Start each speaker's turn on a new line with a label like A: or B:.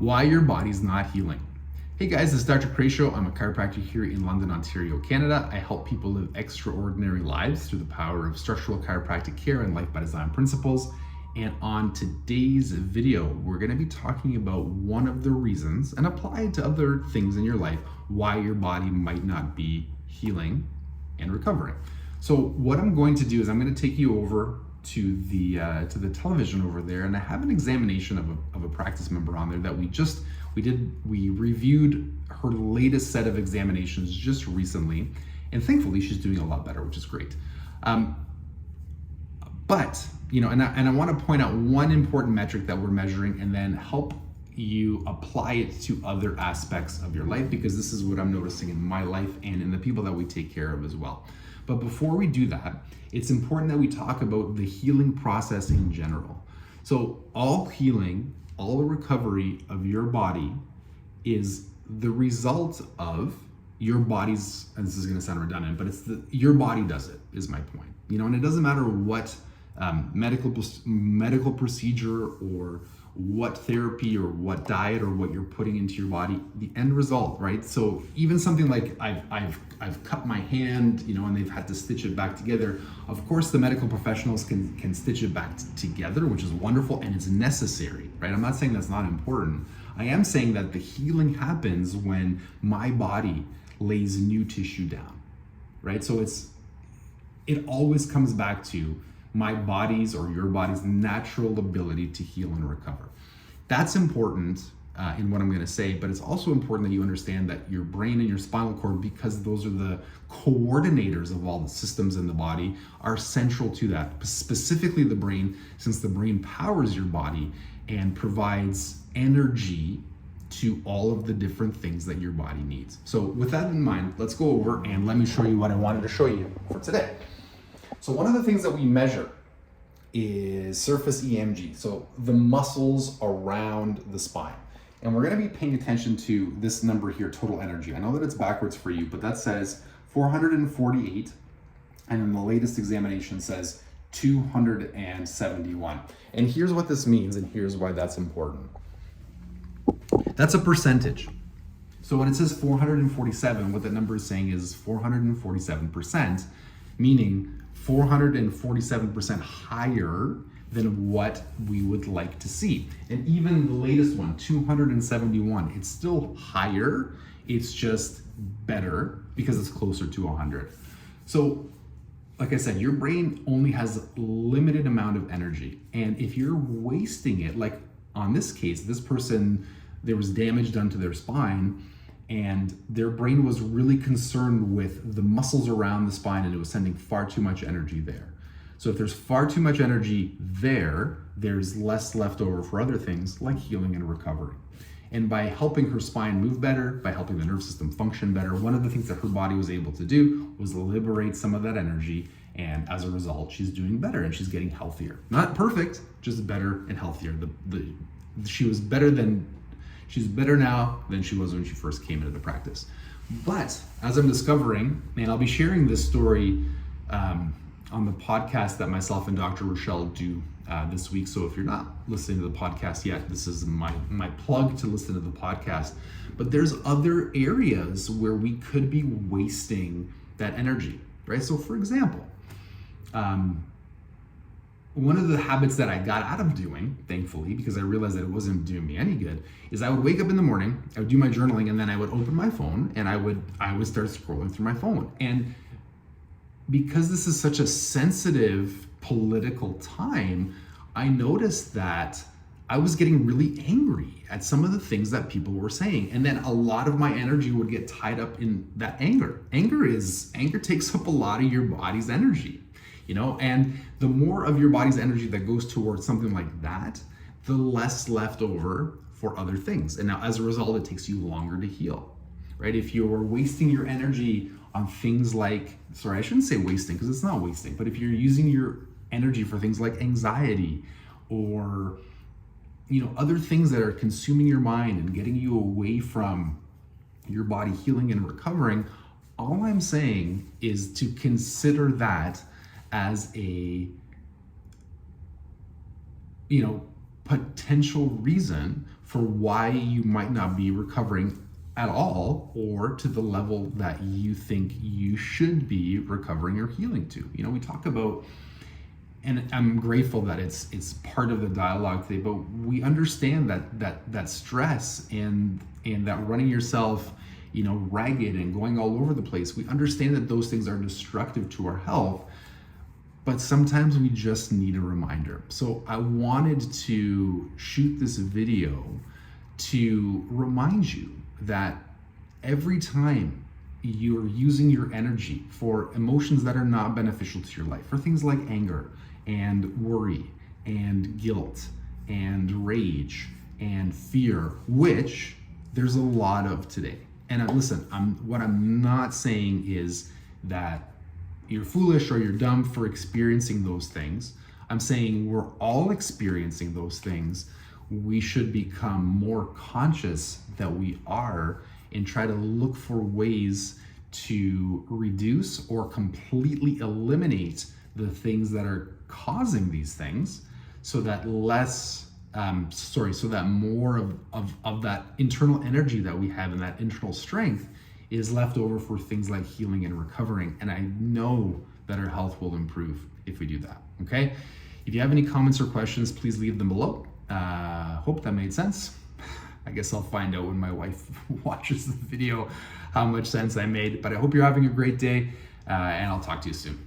A: why your body's not healing. Hey guys, this is Dr. Kresimir. I'm a chiropractor here in London, Ontario, Canada. I help people live extraordinary lives through the power of structural chiropractic care and life by design principles. And on today's video, we're going to be talking about one of the reasons, and apply it to other things in your life, why your body might not be healing and recovering. So what I'm going to do is I'm going to take you over to the television over there, and I have an examination of a practice member on there that we reviewed her latest set of examinations just recently, and thankfully she's doing a lot better, which is great. But I want to point out one important metric that we're measuring, and then help you apply it to other aspects of your life, because this is what I'm noticing in my life and in the people that we take care of as well. But before we do that, it's important that we talk about the healing process in general. So all healing, all recovery of your body is the result of your body's, and this is going to sound redundant, but your body does it, is my point. And it doesn't matter what medical procedure or what therapy or what diet or what you're putting into your body, the end result, right? So even something like I've cut my hand, and they've had to stitch it back together. Of course, the medical professionals can stitch it back together, which is wonderful and it's necessary, right? I'm not saying that's not important. I am saying that the healing happens when my body lays new tissue down, right? So it always comes back to my body's or your body's natural ability to heal and recover. That's important in what I'm going to say, but it's also important that you understand that your brain and your spinal cord, because those are the coordinators of all the systems in the body, are central to that. Specifically the brain, since the brain powers your body and provides energy to all of the different things that your body needs. So with that in mind, let's go over and let me show you what I wanted to show you for today. So one of the things that we measure is surface EMG, so the muscles around the spine. And we're going to be paying attention to this number here, total energy. I know that it's backwards for you, but that says 448, and then the latest examination says 271. And here's what this means, and here's why that's important. That's a percentage. So when it says 447, what that number is saying is 447%, meaning 447% higher than what we would like to see. And even the latest one, 271, it's still higher, it's just better because it's closer to 100. So like I said, your brain only has a limited amount of energy. And if you're wasting it, like on this case, this person, there was damage done to their spine, and their brain was really concerned with the muscles around the spine, and it was sending far too much energy there. So if there's far too much energy there, there's less left over for other things like healing and recovery. And by helping her spine move better, by helping the nervous system function better, one of the things that her body was able to do was liberate some of that energy. And as a result, she's doing better and she's getting healthier. Not perfect, just better and healthier. She's better now than she was when she first came into the practice. But as I'm discovering, and I'll be sharing this story on the podcast that myself and Dr. Rochelle do this week. So if you're not listening to the podcast yet, this is my plug to listen to the podcast. But there's other areas where we could be wasting that energy, right? So for example, one of the habits that I got out of doing, thankfully, because I realized that it wasn't doing me any good, is I would wake up in the morning, I would do my journaling, and then I would open my phone and I would start scrolling through my phone. And because this is such a sensitive political time, I noticed that I was getting really angry at some of the things that people were saying. And then a lot of my energy would get tied up in that anger. Anger takes up a lot of your body's energy. And the more of your body's energy that goes towards something like that, the less left over for other things. And now as a result, it takes you longer to heal, right? If you're wasting your energy on things like, sorry, I shouldn't say wasting because it's not wasting, but if you're using your energy for things like anxiety or, other things that are consuming your mind and getting you away from your body healing and recovering, all I'm saying is to consider that as a potential reason for why you might not be recovering at all, or to the level that you think you should be recovering or healing to. You know, we talk about, and I'm grateful that it's part of the dialogue today, but we understand that stress and that running yourself, you know, ragged and going all over the place, we understand that those things are destructive to our health, but sometimes we just need a reminder. So I wanted to shoot this video to remind you that every time you're using your energy for emotions that are not beneficial to your life, for things like anger and worry and guilt and rage and fear, which there's a lot of today. And listen, what I'm not saying is that you're foolish or you're dumb for experiencing those things. I'm saying we're all experiencing those things. We should become more conscious that we are, and try to look for ways to reduce or completely eliminate the things that are causing these things, so that so that more of that internal energy that we have and that internal strength is left over for things like healing and recovering. And I know that our health will improve if we do that, okay? If you have any comments or questions, please leave them below. Hope that made sense. I guess I'll find out when my wife watches the video how much sense I made, but I hope you're having a great day, and I'll talk to you soon.